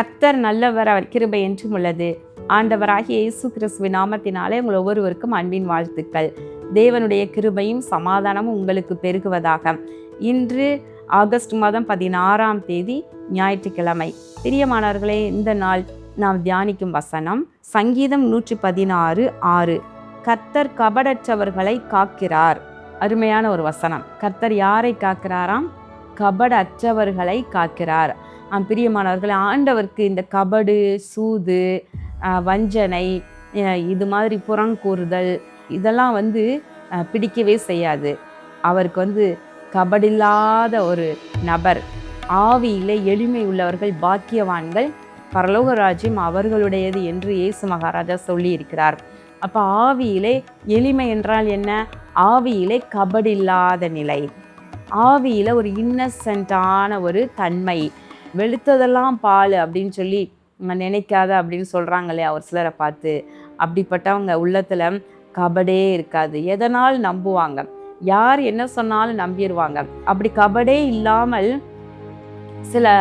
கர்த்தர் நல்லவர், அவர் கிருபை என்றும் உள்ளது. ஆண்டவராகிய இயேசு கிறிஸ்துவின் நாமத்தினாலே உங்கள் ஒவ்வொருவருக்கும் அன்பின் வாழ்த்துக்கள். தேவனுடைய கிருபையும் சமாதானமும் உங்களுக்கு பெருகுவதாக. இன்று ஆகஸ்ட் மாதம் 16ஆம் தேதி ஞாயிற்றுக்கிழமை. பிரியமானவர்களே, இந்த நாள் நாம் தியானிக்கும் வசனம் சங்கீதம் 116:6. கர்த்தர் கபடற்றவர்களை காக்கிறார். அருமையான ஒரு வசனம். கர்த்தர் யாரை காக்கிறாராம்? கபடற்றவர்களை காக்கிறார். பிரியமானவர்களே, ஆண்டவருக்கு இந்த கபடு, சூது, வஞ்சனை, இது மாதிரி புறங்கூறுதல் இதெல்லாம் பிடிக்கவே செய்யாது. அவருக்கு கபடில்லாத ஒரு நபர். ஆவியிலே எளிமை உள்ளவர்கள் பாக்கியவான்கள், பரலோக ராஜ்யம் அவர்களுடையது என்று இயேசு மகாராஜா சொல்லி இருக்கிறார். அப்போ ஆவியிலே எளிமை என்றால் என்ன? ஆவியிலே கபடில்லாத நிலை, ஆவியில் ஒரு இன்னசென்ட்டான ஒரு தன்மை. வெளுத்ததெல்லாம் பால் அப்படின்னு சொல்லி நினைக்காத அப்படின்னு சொல்கிறாங்க இல்லையா ஒரு சிலரை பார்த்து. அப்படிப்பட்டவங்க உள்ளத்தில் கபடே இருக்காது. எதனால் நம்புவாங்க, யார் என்ன சொன்னாலும் நம்பிடுவாங்க. அப்படி கபடே இல்லாமல் சில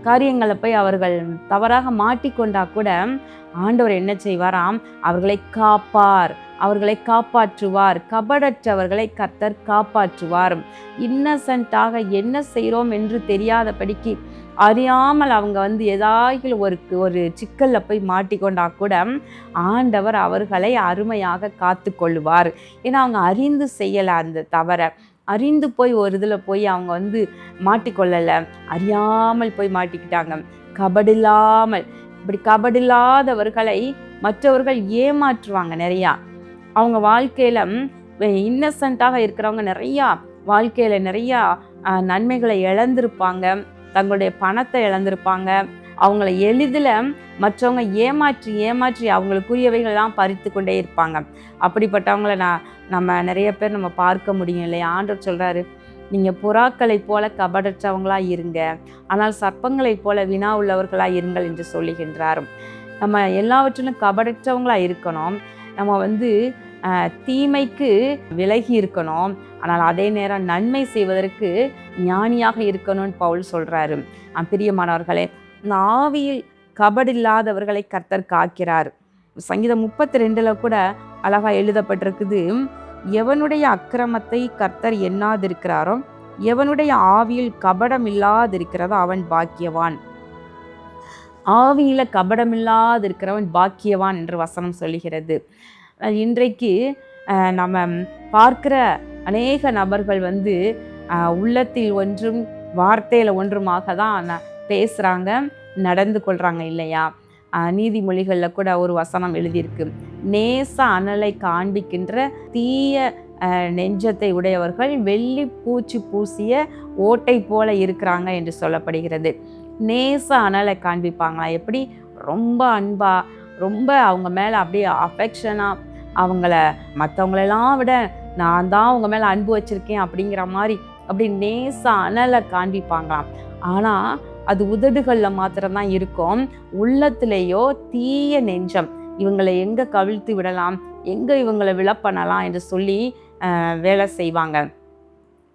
காரியங்களை போய் அவர்கள் தவறாக மாட்டிக்கொண்டா கூட ஆண்டவர் என்ன செய்வாராம்? அவர்களை காப்பார், அவர்களை காப்பாற்றுவார். கபடற்றவர்களை கர்த்தர் காப்பாற்றுவார். இன்னசென்ட்டாக என்ன செய்கிறோம் என்று தெரியாதபடிக்கு அறியாமல் அவங்க ஏதாகிலும் ஒரு சிக்கலில் போய் மாட்டிக்கொண்டா கூட ஆண்டவர் அவர்களை அருமையாக காத்து கொள்ளுவார். ஏன்னா அவங்க அறிந்து செய்யலை, அந்த தவறை அறிந்து போய் ஒரு இதில் போய் அவங்க மாட்டிக்கொள்ளலை, அறியாமல் போய் மாட்டிக்கிட்டாங்க. கபடில்லாமல், இப்படி கபடில்லாதவர்களை மற்றவர்கள் ஏமாற்றுவாங்க நிறையா. அவங்க வாழ்க்கையில் இன்னசென்ட்டாக இருக்கிறவங்க நிறையா வாழ்க்கையில் நிறையா நன்மைகளை இழந்திருப்பாங்க, தங்களுடைய பணத்தை இழந்திருப்பாங்க. அவங்கள எளிதில் மற்றவங்க ஏமாற்றி அவங்களுக்குரியவைகளெல்லாம் பறித்து கொண்டே இருப்பாங்க. அப்படிப்பட்டவங்கள நம்ம நிறைய பேர் நம்ம பார்க்க முடியும் இல்லையா? ஆண்டவர் சொல்கிறாரு, நீங்கள் புறாக்களைப் போல கபடற்றவங்களாக இருங்க, ஆனால் சர்ப்பங்களைப் போல வினா உள்ளவர்களாக இருங்கள் என்று சொல்லுகின்றார். நம்ம எல்லாவற்றிலும் கபடற்றவங்களாக இருக்கணும். நம்ம தீமைக்கு விலகி இருக்கணும், ஆனால் அதே நேரம் நன்மை செய்வதற்கு ஞானியாக இருக்கணும்னு பவுல் சொல்கிறாரு. பிரியமானவர்களே, இந்த ஆவியில் கபடில்லாதவர்களை கர்த்தர் காக்கிறார். சங்கீதம் 32 கூட அழகாக எழுதப்பட்டிருக்குது, எவனுடைய அக்கிரமத்தை கர்த்தர் எண்ணாதிருக்கிறாரோ, எவனுடைய ஆவியில் கபடம் இல்லாதிருக்கிறதோ அவன் பாக்கியவான். ஆவியில் கபடமில்லாதிருக்கிறவன் பாக்கியவான் என்று வசனம் சொல்லுகிறது. இன்றைக்கு நம்ம பார்க்கிற அநேக நபர்கள் உள்ளத்தில் ஒன்றும் வார்த்தையில் ஒன்றுமாக தான் பேசுகிறாங்க, நடந்து கொள்கிறாங்க இல்லையா? நீதிமொழிகளில் கூட ஒரு வசனம் எழுதியிருக்கு, நேச அனலை காண்பிக்கின்ற தீய நெஞ்சத்தை உடையவர்கள் வெள்ளி பூச்சி பூசிய ஓட்டை போல இருக்கிறாங்க என்று சொல்லப்படுகிறது. நேச அனலை காண்பிப்பாங்களா? எப்படி? ரொம்ப அன்பா, ரொம்ப அவங்க மேலே அப்படியே அஃபெக்ஷனாக, அவங்கள மற்றவங்களெல்லாம் விட நான் தான் அவங்க மேலே அன்பு வச்சுருக்கேன் அப்படிங்கிற மாதிரி அப்படி நேச அனலை காண்பிப்பாங்களாம். ஆனால் அது உதடுகளில் மாத்திரம்தான் இருக்கும், உள்ளத்திலேயோ தீய நெஞ்சம். இவங்களை எங்கே கவிழ்த்து விடலாம், எங்கே இவங்களை விழப்பண்ணலாம் என்று சொல்லி வேலை செய்வாங்க.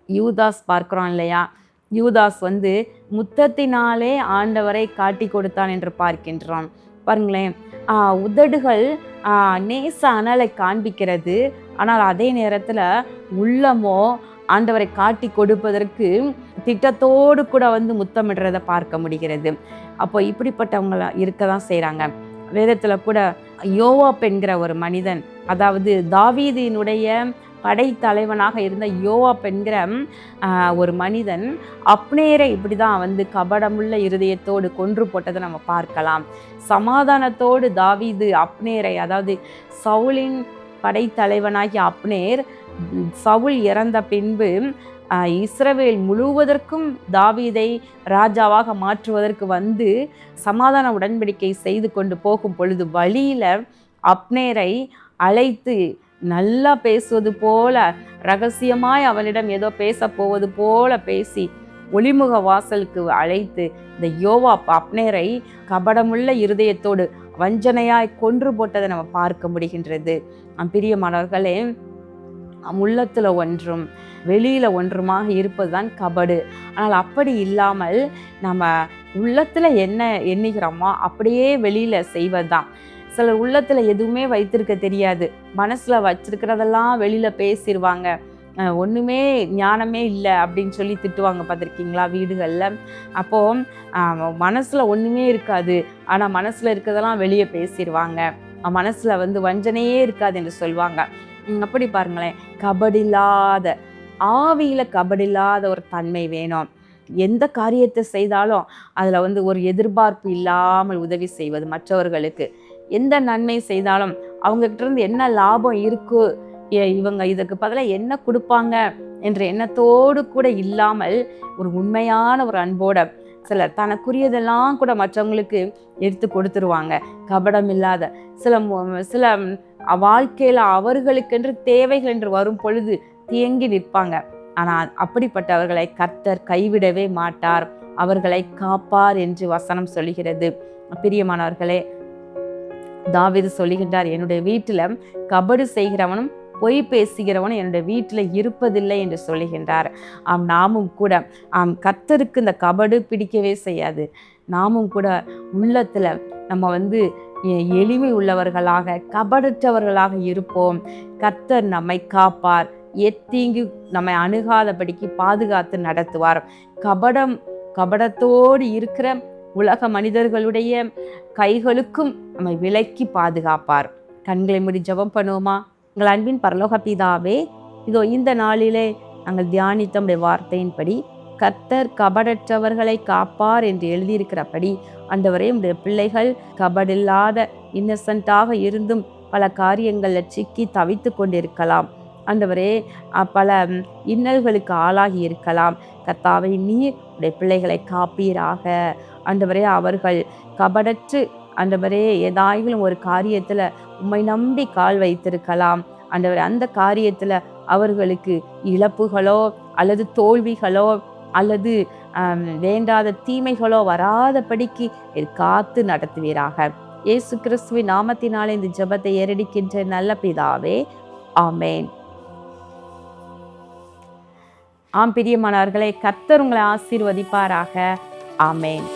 யூதாஸ் பார்க்குறோம் இல்லையா? யூதாஸ் முத்தத்தினாலே ஆண்டவரை காட்டி கொடுத்தான் என்று பார்க்கின்றோம். பாருங்களேன், உதடுகள் நேச அனலை காண்பிக்கிறது, ஆனால் அதே நேரத்தில் உள்ளமோ ஆண்டவரை காட்டி கொடுப்பதற்கு திட்டத்தோடு கூட முத்தமிடுறதை பார்க்க முடிகிறது. அப்போ இப்படிப்பட்டவங்கள இருக்க தான் செய்கிறாங்க. வேதத்தில் கூட யோவாப் என்கிற ஒரு மனிதன், அதாவது தாவீதினுடைய படைத்தலைவனாக இருந்த யோவாப் என்கிற ஒரு மனிதன் அப்னேரை இப்படி தான் கபடமுள்ள இருதயத்தோடு கொன்று போட்டதை நம்ம பார்க்கலாம். சமாதானத்தோடு தாவீது அப்னேரை, அதாவது சவுலின் படைத்தலைவனாகிய அப்னேர் சவுல் இறந்த பின்பு இஸ்ரவேல் முழுவதற்கும் தாவீதை ராஜாவாக மாற்றுவதற்கு சமாதான உடன்படிக்கை செய்து கொண்டு போகும் பொழுது வழியில் அப்னேரை அழைத்து நல்லா பேசுவது போல, ரகசியமாய் அவனிடம் ஏதோ பேச போவது போல பேசி ஒளிமுக வாசலுக்கு அழைத்து இந்த யோவாப் அப்னேரை கபடமுள்ள இருதயத்தோடு வஞ்சனையாய் கொன்று போட்டதை நம்ம பார்க்க முடிகின்றது. பிரியமானவர்களே, உள்ளத்தில் ஒன்றும் வெளியில் ஒன்றுமாக இருப்பது தான் கபடு. ஆனால் அப்படி இல்லாமல் நம்ம உள்ளத்துல என்ன எண்ணுகிறோமோ அப்படியே வெளியில செய்வதுதான். சிலர் உள்ளத்துல எதுவுமே வைத்திருக்க தெரியாது, மனசுல வச்சிருக்கிறதெல்லாம் வெளியில பேசிடுவாங்க. ஒன்றுமே ஞானமே இல்லை அப்படின்னு சொல்லி திட்டுவாங்க, பார்த்துருக்கீங்களா வீடுகளில்? அப்போது மனசில் ஒன்றுமே இருக்காது, ஆனால் மனசில் இருக்கிறதெல்லாம் வெளியே பேசிடுவாங்க. மனசில் வஞ்சனையே இருக்காது என்று சொல்லுவாங்க. அப்படி பாருங்களேன், கபடில்லாத ஆவியில் கபடில்லாத ஒரு தன்மை வேணும். எந்த காரியத்தை செய்தாலும் அதில் ஒரு எதிர்பார்ப்பு இல்லாமல் உதவி செய்வது, மற்றவர்களுக்கு எந்த நன்மை செய்தாலும் அவங்ககிட்ட இருந்து என்ன லாபம் இருக்கு, இவங்க இதுக்கு பதிலாக என்ன கொடுப்பாங்க என்ற எண்ணத்தோடு கூட இல்லாமல் ஒரு உண்மையான ஒரு அன்போட சிலர் தனக்குரியதெல்லாம் கூட மற்றவங்களுக்கு எடுத்து கொடுத்துருவாங்க. கபடம் இல்லாத சில வாழ்க்கையில அவர்களுக்கென்று தேவைகள் என்று வரும் பொழுது தேங்கி நிற்பாங்க. ஆனால் அப்படிப்பட்டவர்களை கர்த்தர் கைவிடவே மாட்டார், அவர்களை காப்பார் என்று வசனம் சொல்லுகிறது. பிரியமானவர்களே, தாவீது சொல்லுகின்றார், என்னுடைய வீட்டில கபடு செய்கிறவனும் பொய் பேசுகிறவனும் என்னுடைய வீட்டில் இருப்பதில்லை என்று சொல்லுகின்றார். நாமும் கூட கர்த்தருக்கு இந்த கபடு பிடிக்கவே செய்யாது. நாமும் கூட உள்ளத்தில் நம்ம எளிமை உள்ளவர்களாக கபடற்றவர்களாக இருப்போம். கர்த்தர் நம்மை காப்பார், எத்தீங்கு நம்மை அணுகாதபடிக்கு பாதுகாத்து நடத்துவார். கபடத்தோடு இருக்கிற உலக மனிதர்களுடைய கைகளுக்கும் நம்மை விலக்கி பாதுகாப்பார். கண்களை மூடி ஜெபம் பண்ணுவோமா? எங்கள் அன்பின் பரலோக பிதாவே, இதோ இந்த நாளிலே நாங்கள் தியானித்த நம்முடைய வார்த்தையின்படி கர்த்தர் கபடற்றவர்களை காப்பார் என்று எழுதியிருக்கிறபடி ஆண்டவரே, உடைய பிள்ளைகள் கபடில்லாத இன்னசென்ட்டாக இருந்தும் பல காரியங்களில் சிக்கி தவித்து கொண்டிருக்கலாம். ஆண்டவரே, பல இன்னல்களுக்கு ஆளாகி இருக்கலாம். கர்த்தாவே, நீர் உடைய பிள்ளைகளை காப்பீராக. ஆண்டவரே, அவர்கள் கபடற்று ஆண்டவரே ஏதாயிலும் ஒரு காரியத்தில் உம்மை நம்பி கால் வைத்திருக்கலாம். ஆண்டவரே, அந்த காரியத்தில் அவர்களுக்கு இழப்புகளோ அல்லது தோல்விகளோ அல்லது வேண்டாத தீமைகளோ வராதபடிக்கு காத்து நடத்துவீராக. இயேசு கிறிஸ்துவின் நாமத்தினாலே இந்த ஜெபத்தை ஏறெடுக்கின்ற நல்ல பிதாவே, ஆமேன். பிரியமானவர்களே, கர்த்தர் உங்களை ஆசீர்வதிப்பாராக. ஆமேன்.